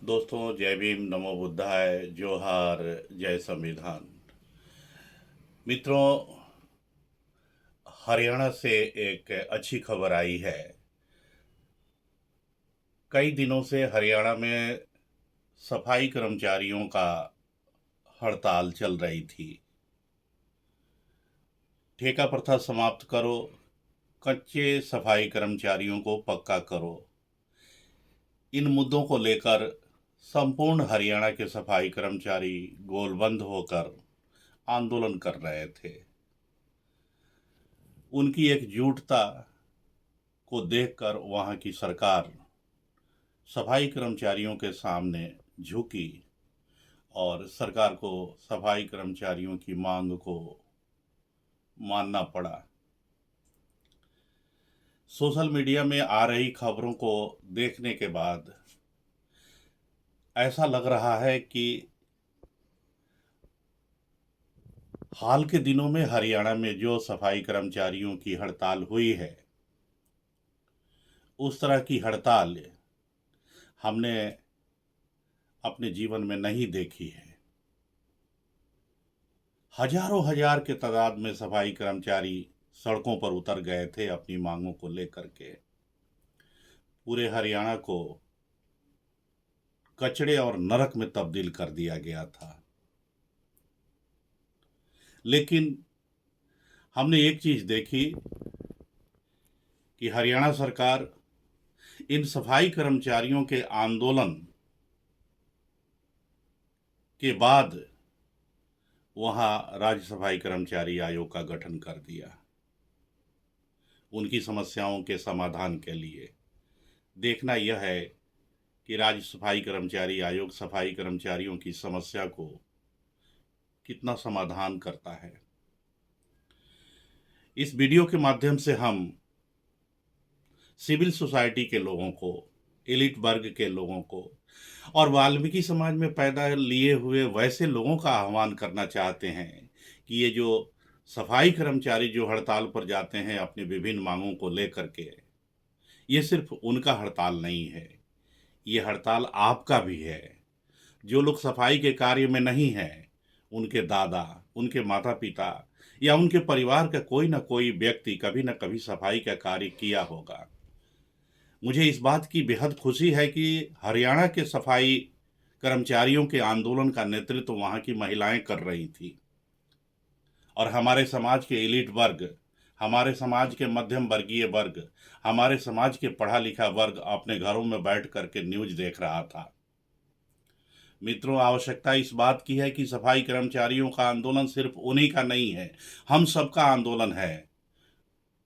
दोस्तों, जय भीम, नमो बुद्धाय, जोहार, जय संविधान। मित्रों, हरियाणा से एक अच्छी खबर आई है। कई दिनों से हरियाणा में सफाई कर्मचारियों का हड़ताल चल रही थी। ठेका प्रथा समाप्त करो, कच्चे सफाई कर्मचारियों को पक्का करो। इन मुद्दों को लेकर संपूर्ण हरियाणा के सफाई कर्मचारी गोलबंद होकर आंदोलन कर रहे थे। उनकी एकजुटता को देखकर वहां की सरकार सफाई कर्मचारियों के सामने झुकी और सरकार को सफाई कर्मचारियों की मांग को मानना पड़ा। सोशल मीडिया में आ रही खबरों को देखने के बाद ऐसा लग रहा है कि हाल के दिनों में हरियाणा में जो सफाई कर्मचारियों की हड़ताल हुई है, उस तरह की हड़ताल हमने अपने जीवन में नहीं देखी है। हजारों हजार के तादाद में सफाई कर्मचारी सड़कों पर उतर गए थे अपनी मांगों को लेकर के। पूरे हरियाणा को कचड़े और नरक में तब्दील कर दिया गया था। लेकिन हमने एक चीज देखी कि हरियाणा सरकार इन सफाई कर्मचारियों के आंदोलन के बाद वहां राज्य सफाई कर्मचारी आयोग का गठन कर दिया, उनकी समस्याओं के समाधान के लिए। देखना यह है कि राज्य सफाई कर्मचारी आयोग सफाई कर्मचारियों की समस्या को कितना समाधान करता है। इस वीडियो के माध्यम से हम सिविल सोसाइटी के लोगों को, एलिट वर्ग के लोगों को और वाल्मीकि समाज में पैदा लिए हुए वैसे लोगों का आह्वान करना चाहते हैं कि ये जो सफाई कर्मचारी जो हड़ताल पर जाते हैं अपनी विभिन्न मांगों को लेकर के, ये सिर्फ उनका हड़ताल नहीं है, ये हड़ताल आपका भी है। जो लोग सफाई के कार्य में नहीं हैं, उनके दादा, उनके माता पिता या उनके परिवार का कोई ना कोई व्यक्ति कभी ना कभी सफाई का कार्य किया होगा। मुझे इस बात की बेहद खुशी है कि हरियाणा के सफाई कर्मचारियों के आंदोलन का नेतृत्व वहाँ की महिलाएं कर रही थी और हमारे समाज के एलिट वर्ग, हमारे समाज के मध्यम वर्गीय वर्ग, हमारे समाज के पढ़ा लिखा वर्ग अपने घरों में बैठ करके न्यूज देख रहा था। मित्रों, आवश्यकता इस बात की है कि सफाई कर्मचारियों का आंदोलन सिर्फ उन्हीं का नहीं है, हम सबका आंदोलन है।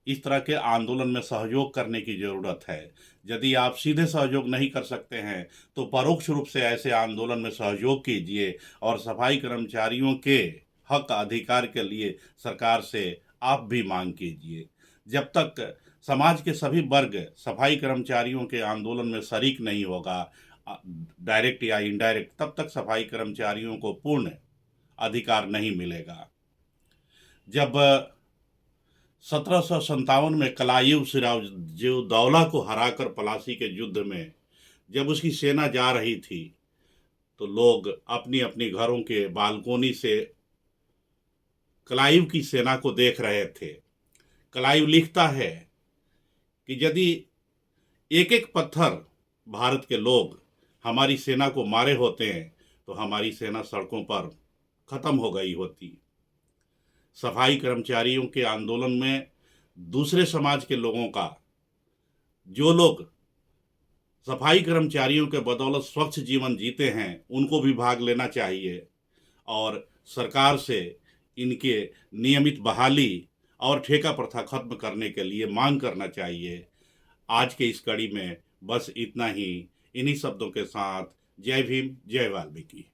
इस तरह के आंदोलन में सहयोग करने की जरूरत है। यदि आप सीधे सहयोग नहीं कर सकते हैं तो परोक्ष रूप से ऐसे आंदोलन में सहयोग कीजिए और सफाई कर्मचारियों के हक अधिकार के लिए सरकार से आप भी मांग कीजिए। जब तक समाज के सभी वर्ग सफाई कर्मचारियों के आंदोलन में शरीक नहीं होगा, डायरेक्ट या इनडायरेक्ट, तब तक सफाई कर्मचारियों को पूर्ण अधिकार नहीं मिलेगा। जब 1757 में कलायुग सिराजउद्दौला को हराकर पलासी के युद्ध में जब उसकी सेना जा रही थी तो लोग अपनी अपनी घरों के बालकोनी से कलायुग की सेना को देख रहे थे। कलायुग लिखता है कि यदि एक एक पत्थर भारत के लोग हमारी सेना को मारे होते हैं तो हमारी सेना सड़कों पर खत्म हो गई होती। सफाई कर्मचारियों के आंदोलन में दूसरे समाज के लोगों का, जो लोग सफाई कर्मचारियों के बदौलत स्वच्छ जीवन जीते हैं, उनको भी भाग लेना चाहिए और सरकार से इनके नियमित बहाली और ठेका प्रथा खत्म करने के लिए मांग करना चाहिए। आज के इस कड़ी में बस इतना ही। इन्हीं शब्दों के साथ जय भीम, जय वाल्मीकि।